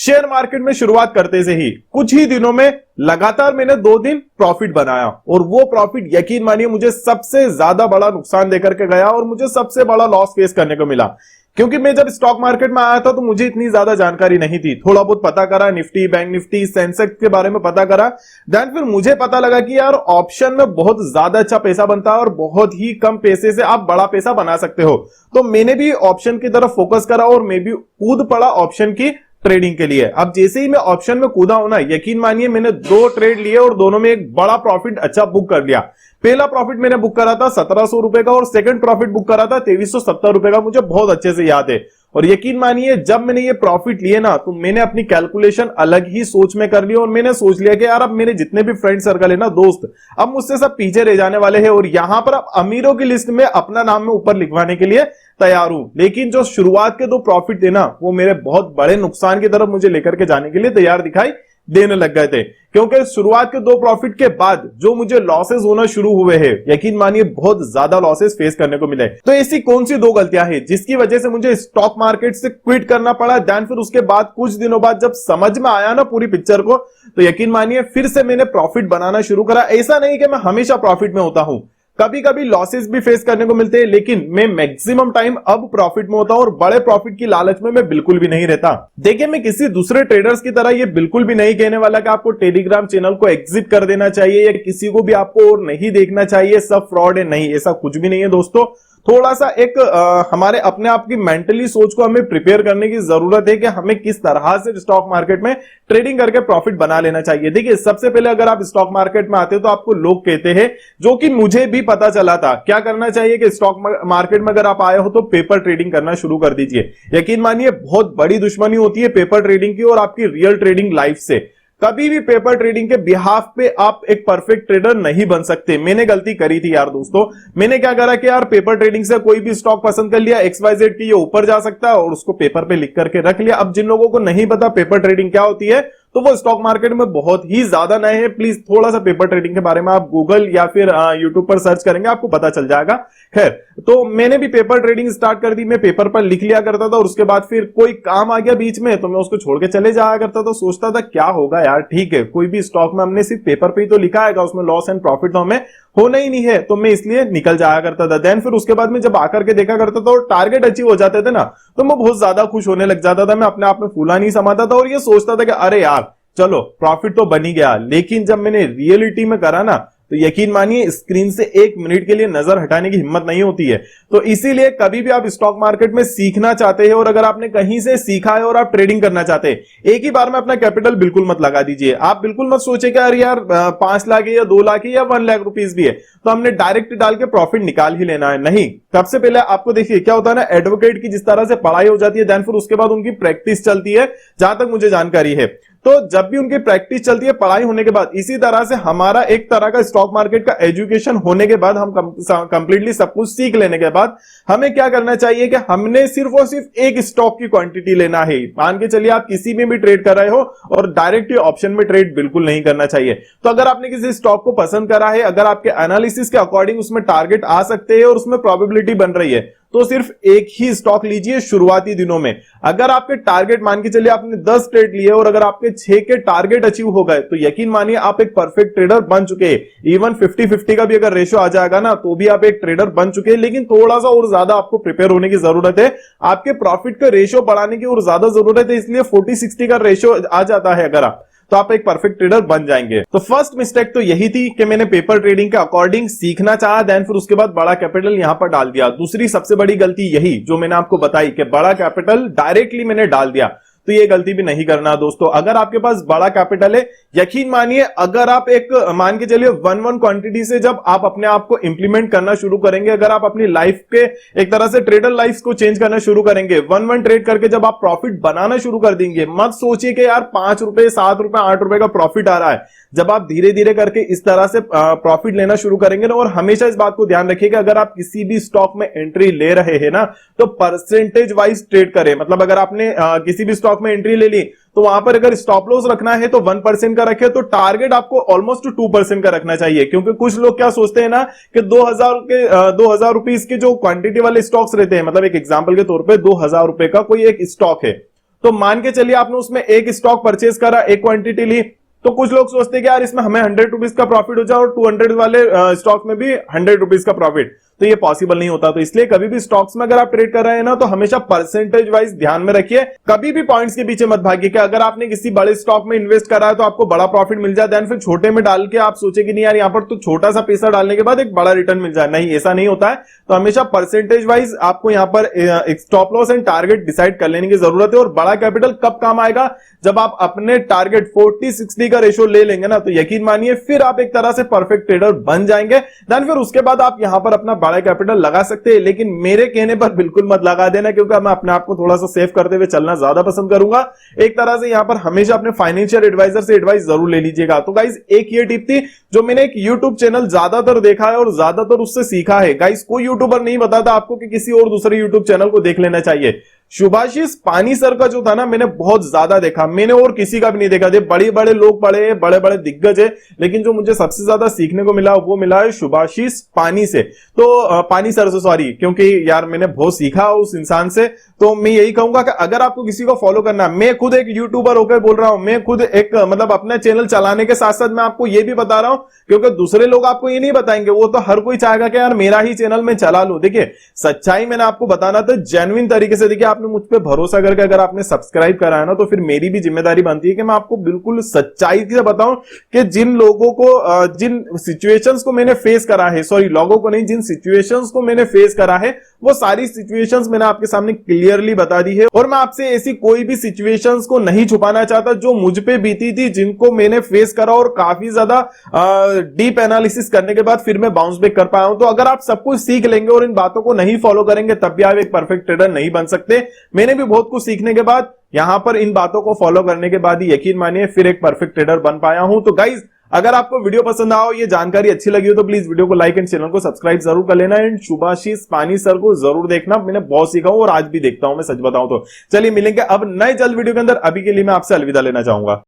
Share market में शुरुआत करते से ही कुछ ही दिनों में लगातार मैंने 2 दिन प्रॉफिट बनाया और वो प्रॉफिट यकीन मानिए मुझे सबसे ज्यादा बड़ा नुकसान देकर के गया और मुझे सबसे बड़ा लॉस फेस करने को मिला। क्योंकि मैं जब स्टॉक मार्केट में आया था तो मुझे इतनी ज्यादा जानकारी नहीं थी, थोड़ा बहुत पता करा, निफ्टी, बैंक निफ्टी, सेंसेक्स के बारे में पता करा। देन फिर मुझे पता लगा कि यार ऑप्शन में बहुत ज्यादा अच्छा पैसा बनता है और बहुत ही कम पैसे से आप बड़ा पैसा बना सकते हो। तो मैंने भी ऑप्शन की तरफ फोकस करा और मैं भी कूद पड़ा ऑप्शन की ट्रेडिंग के लिए। अब जैसे ही मैं ऑप्शन में कूदा हूं ना, यकीन मानिए मैंने 2 ट्रेड लिए और दोनों में एक बड़ा प्रॉफिट अच्छा बुक कर लिया। पहला प्रॉफिट मैंने बुक करा था 1700 रुपए का और सेकंड प्रॉफिट बुक करा था 2370 रुपए का, मुझे बहुत अच्छे से याद है। और यकीन मानिए जब मैंने ये प्रॉफिट लिए ना तो मैंने अपनी कैलकुलेशन अलग ही सोच में कर ली और मैंने सोच लिया कि यार अब मेरे जितने भी फ्रेंड सर्कल है ना, दोस्त, अब मुझसे सब पीछे रह जाने वाले हैं और यहां पर अब अमीरों की लिस्ट में अपना नाम मैं ऊपर लिखवाने के लिए तैयार हूं। लेकिन जो शुरुआत के 2 प्रॉफिट थे ना, वो मेरे बहुत बड़े नुकसान की तरफ मुझे लेकर के जाने के लिए तैयार दिखाई देने लग गए थे। क्योंकि शुरुआत के 2 प्रॉफिट के बाद जो मुझे लॉसेस होना शुरू हुए हैं, यकीन मानिए बहुत ज्यादा लॉसेस फेस करने को मिले। तो ऐसी कौन सी 2 गलतियां हैं जिसकी वजह से मुझे स्टॉक मार्केट से क्विट करना पड़ा। देन फिर उसके बाद कुछ दिनों बाद जब समझ में आया ना पूरी पिक्चर को, तो यकीन मानिए फिर से मैंने प्रॉफिट बनाना शुरू करा। ऐसा नहीं कि मैं हमेशा प्रॉफिट में होता हूं, कभी कभी लॉसेस भी फेस करने को मिलते हैं, लेकिन मैं मैक्सिमम टाइम अब प्रॉफिट में होता हूं और बड़े प्रॉफिट की लालच में मैं बिल्कुल भी नहीं रहता। देखिए, मैं किसी दूसरे ट्रेडर्स की तरह ये बिल्कुल भी नहीं कहने वाला कि आपको टेलीग्राम चैनल को एग्जिट कर देना चाहिए या किसी को भी आपको और नहीं देखना चाहिए, सब फ्रॉड है। नहीं, ऐसा कुछ भी नहीं है दोस्तों। थोड़ा सा एक हमारे अपने आप की मेंटली सोच को हमें प्रिपेयर करने की जरूरत है कि हमें किस तरह से स्टॉक मार्केट में ट्रेडिंग करके प्रॉफिट बना लेना चाहिए। देखिए, सबसे पहले अगर आप स्टॉक मार्केट में आते हो तो आपको लोग कहते हैं, जो कि मुझे भी पता चला था, क्या करना चाहिए कि स्टॉक मार्केट में अगर आप आए हो तो पेपर ट्रेडिंग करना शुरू कर दीजिए। यकीन मानिए बहुत बड़ी दुश्मनी होती है पेपर ट्रेडिंग की और आपकी रियल ट्रेडिंग लाइफ से। कभी भी पेपर ट्रेडिंग के बिहाफ पे आप एक परफेक्ट ट्रेडर नहीं बन सकते। मैंने गलती करी थी यार दोस्तों। मैंने क्या करा कि यार पेपर ट्रेडिंग से कोई भी स्टॉक पसंद कर लिया, XYZ की ये ऊपर जा सकता है, और उसको पेपर पे लिख करके रख लिया। अब जिन लोगों को नहीं पता पेपर ट्रेडिंग क्या होती है तो वो स्टॉक मार्केट में बहुत ही ज्यादा नए हैं, प्लीज थोड़ा सा पेपर ट्रेडिंग के बारे में आप गूगल या फिर यूट्यूब पर सर्च करेंगे, आपको पता चल जाएगा। खैर, तो मैंने भी पेपर ट्रेडिंग स्टार्ट कर दी। मैं पेपर पर लिख लिया करता था और उसके बाद फिर कोई काम आ गया बीच में तो मैं उसको छोड़ के चले जाया करता था। सोचता था क्या होगा यार, ठीक है, कोई भी स्टॉक में हमने सिर्फ पेपर पे ही तो लिखा है, उसमें लॉस एंड प्रॉफिट तो हमें होना ही नहीं है, तो मैं इसलिए निकल जाया करता था। देन फिर उसके बाद में जब आकर के देखा करता था और टारगेट अचीव हो जाते थे ना, तो मैं बहुत ज्यादा खुश होने लग जाता था। मैं अपने आप में फूला नहीं समाता था और ये सोचता था कि अरे यार चलो प्रॉफिट तो बन ही गया। लेकिन जब मैंने रियलिटी में करा ना, तो यकीन मानिए स्क्रीन से 1 मिनट के लिए नजर हटाने की हिम्मत नहीं होती है। तो इसीलिए कभी भी आप स्टॉक मार्केट में सीखना चाहते हैं और अगर आपने कहीं से सीखा है और आप ट्रेडिंग करना चाहते हैं, एक ही बार में अपना कैपिटल बिल्कुल मत लगा दीजिए। आप बिल्कुल मत सोचे कि अरे यार 5 लाख है या 2 लाख है या 1 लाख रुपीस भी है तो हमने डायरेक्ट डाल के प्रॉफिट निकाल ही लेना है। नहीं, सबसे पहले आपको देखिए क्या होता है ना, एडवोकेट की जिस तरह से पढ़ाई हो जाती है, देन फिर उसके बाद उनकी प्रैक्टिस चलती है, जहां तक मुझे जानकारी है। तो जब भी उनकी प्रैक्टिस चलती है पढ़ाई होने के बाद, इसी तरह से हमारा एक तरह का स्टॉक मार्केट का एजुकेशन होने के बाद, हम कंप्लीटली सब कुछ सीख लेने के बाद हमें क्या करना चाहिए कि हमने सिर्फ और सिर्फ एक स्टॉक की क्वांटिटी लेना है। मान के चलिए आप किसी में भी ट्रेड कर रहे हो और डायरेक्ट ऑप्शन में ट्रेड बिल्कुल नहीं करना चाहिए। तो अगर आपने किसी स्टॉक को पसंद करा है, अगर आपके एनालिसिस के अकॉर्डिंग उसमें टारगेट आ सकते हैं और उसमें प्रोबेबिलिटी बन रही है, तो सिर्फ एक ही स्टॉक लीजिए शुरुआती दिनों में। अगर आपके टारगेट मान के चलिए आपने 10 ट्रेड लिए और अगर आपके 6 के टारगेट अचीव हो गए, तो यकीन मानिए आप एक परफेक्ट ट्रेडर बन चुके हैं। इवन 50-50 का भी अगर रेशो आ जाएगा ना, तो भी आप एक ट्रेडर बन चुके हैं। लेकिन थोड़ा सा और ज्यादा आपको प्रिपेयर होने की जरूरत है, आपके प्रॉफिट का रेशो बढ़ाने की और ज्यादा जरूरत है। इसलिए 40-60 का रेशो आ जाता है अगर तो आप एक परफेक्ट ट्रेडर बन जाएंगे। तो फर्स्ट मिस्टेक तो यही थी कि मैंने पेपर ट्रेडिंग के अकॉर्डिंग सीखना चाहा, देन फिर उसके बाद बड़ा कैपिटल यहां पर डाल दिया। दूसरी सबसे बड़ी गलती यही जो मैंने आपको बताई कि बड़ा कैपिटल डायरेक्टली मैंने डाल दिया, तो ये गलती भी नहीं करना दोस्तों। अगर आपके पास बड़ा कैपिटल है, यकीन मानिए अगर आप एक मान के चलिए 1 क्वांटिटी से जब आप अपने आप को इंप्लीमेंट करना शुरू करेंगे, अगर आप अपनी लाइफ के एक तरह से ट्रेडर लाइफ को चेंज करना शुरू करेंगे, 1 ट्रेड करके जब आप प्रॉफिट बनाना शुरू कर देंगे, मत सोचिए कि यार 5 रुपए 7 रुपए 8 रुपए का प्रॉफिट आ रहा है। जब आप धीरे धीरे करके इस तरह से प्रॉफिट लेना शुरू करेंगे ना, और हमेशा इस बात को ध्यान रखिएगा अगर आप किसी भी स्टॉक में एंट्री ले रहे हैं ना, तो परसेंटेज वाइज ट्रेड करें। मतलब अगर आपने किसी भी स्टॉक में एंट्री ले ली, तो वहां पर अगर स्टॉप लॉस रखना है तो 1% का रखे, तो टारगेट आपको ऑलमोस्ट 2% का रखना चाहिए। क्योंकि कुछ लोग क्या सोचते हैं ना कि 2000 रुपीस के जो क्वांटिटी वाले स्टॉक्स रहते हैं, मतलब एक एग्जांपल के तौर पे 2000 रुपए का कोई एक स्टॉक है, तो मान के चलिए आपने उसमें एक स्टॉक परचेज करा, एक क्वांटिटी ली, तो कुछ लोग सोचते हैं कि यार इसमें हमें 100 रुपीज का प्रॉफिट हो जाए और 200 वाले स्टॉक में भी 100 रुपीज का प्रॉफिट, तो ये पॉसिबल नहीं होता। तो इसलिए कभी भी स्टॉक्स में अगर आप ट्रेड कर रहे हैं ना, तो हमेशा परसेंटेज वाइज ध्यान में रखिए, कभी भी पॉइंट्स के पीछे मत भागिए कि अगर आपने किसी बड़े स्टॉक में इन्वेस्ट करा है तो आपको बड़ा प्रॉफिट मिल जाए, देन फिर छोटे में डाल के आप सोचे कि नहीं यार यहाँ पर तो छोटा सा पैसा डालने के बाद एक बड़ा रिटर्न मिल जाए। नहीं, ऐसा नहीं होता है। तो हमेशा परसेंटेज वाइज आपको यहाँ पर stop loss and target decide कर लेने की जरूरत है। और बड़ा कैपिटल कब काम आएगा, जब आप अपने टारगेट 40-60 का रेशियो ले लेंगे ना, तो यकीन मानिए फिर आप एक तरह से परफेक्ट ट्रेडर बन जाएंगे। देन फिर उसके बाद आप यहां पर अपना बड़ा कैपिटल लगा सकते हैं, लेकिन मेरे कहने पर बिल्कुल मत लगा देना, क्योंकि मैं अपने आप को थोड़ा सा सेव करते हुए चलना ज्यादा पसंद करूंगा। एक तरह से यहां पर हमेशा अपने फाइनेंशियल एडवाइजर से एडवाइस जरूर ले लीजिएगा। तो गाइस एक ये टिप थी जो मैंने एक यूट्यूब चैनल ज्यादातर देखा है और ज्यादातर उससे सीखा है। गाइस कोई यूट्यूबर नहीं बताता आपको कि किसी और दूसरे यूट्यूब चैनल को देख लेना चाहिए। सुभाषिस पानी सर का जो था ना, मैंने बहुत ज्यादा देखा, मैंने और किसी का भी नहीं देखा। बड़े बड़े लोग पढ़े, बड़े बड़े दिग्गज है, लेकिन जो मुझे सबसे ज्यादा सीखने को मिला वो मिला है सुभाषिस पानी से, तो पानी सर से, सॉरी, क्योंकि यार मैंने बहुत सीखा उस इंसान से। तो मैं यही कहूंगा कि अगर आपको किसी को फॉलो करना है, मैं खुद एक यूट्यूबर होकर बोल रहा हूं, मैं खुद एक मतलब अपना चैनल चलाने के साथ साथ मैं आपको ये भी बता रहा हूं, क्योंकि दूसरे लोग आपको ये नहीं बताएंगे, वो तो हर कोई चाहेगा कि यार मेरा ही चैनल मैं चला लूं। देखिए सच्चाई मैंने आपको बताना था जेन्युइन तरीके से। देखिए आपने मुझ पर भरोसा करके अगर आपने सब्सक्राइब करा है ना, तो फिर मेरी भी जिम्मेदारी बनती है कि मैं आपको बिल्कुल सच्चाई से बताऊं कि जिन लोगों को जिन सिचुएशंस को मैंने फेस करा है, सॉरी लोगों को नहीं, जिन सिचुएशंस को मैंने फेस करा है वो सारी सिचुएशंस मैंने आपके सामने क्लियरली बता दी है। और मैं आपसे ऐसी कोई भी सिचुएशंस को नहीं छुपाना चाहता जो मुझ पे बीती थी, जिनको मैंने फेस करा और काफी ज्यादा डीप एनालिसिस करने के बाद फिर मैं बाउंस बैक कर पाया हूं। तो अगर आप सब कुछ सीख लेंगे और इन बातों को नहीं फॉलो करेंगे, तब भी आप एक परफेक्ट ट्रेडर नहीं बन सकते। मैंने भी बहुत कुछ सीखने के बाद, यहां पर इन बातों को फॉलो करने के बाद ही यकीन मानिए फिर एक परफेक्ट ट्रेडर बन पाया हूं। तो गाइज अगर आपको वीडियो पसंद आओ, ये जानकारी अच्छी लगी हो, तो प्लीज वीडियो को लाइक एंड चैनल को सब्सक्राइब जरूर कर लेना। एंड सुभाषिस पानी सर को जरूर देखना, मैंने बहुत सीखा हूं और आज भी देखता हूं, मैं सच बताऊं तो। चलिए मिलेंगे अब नए जल्द वीडियो के अंदर। अभी के लिए मैं आपसे अलविदा लेना चाहूंगा।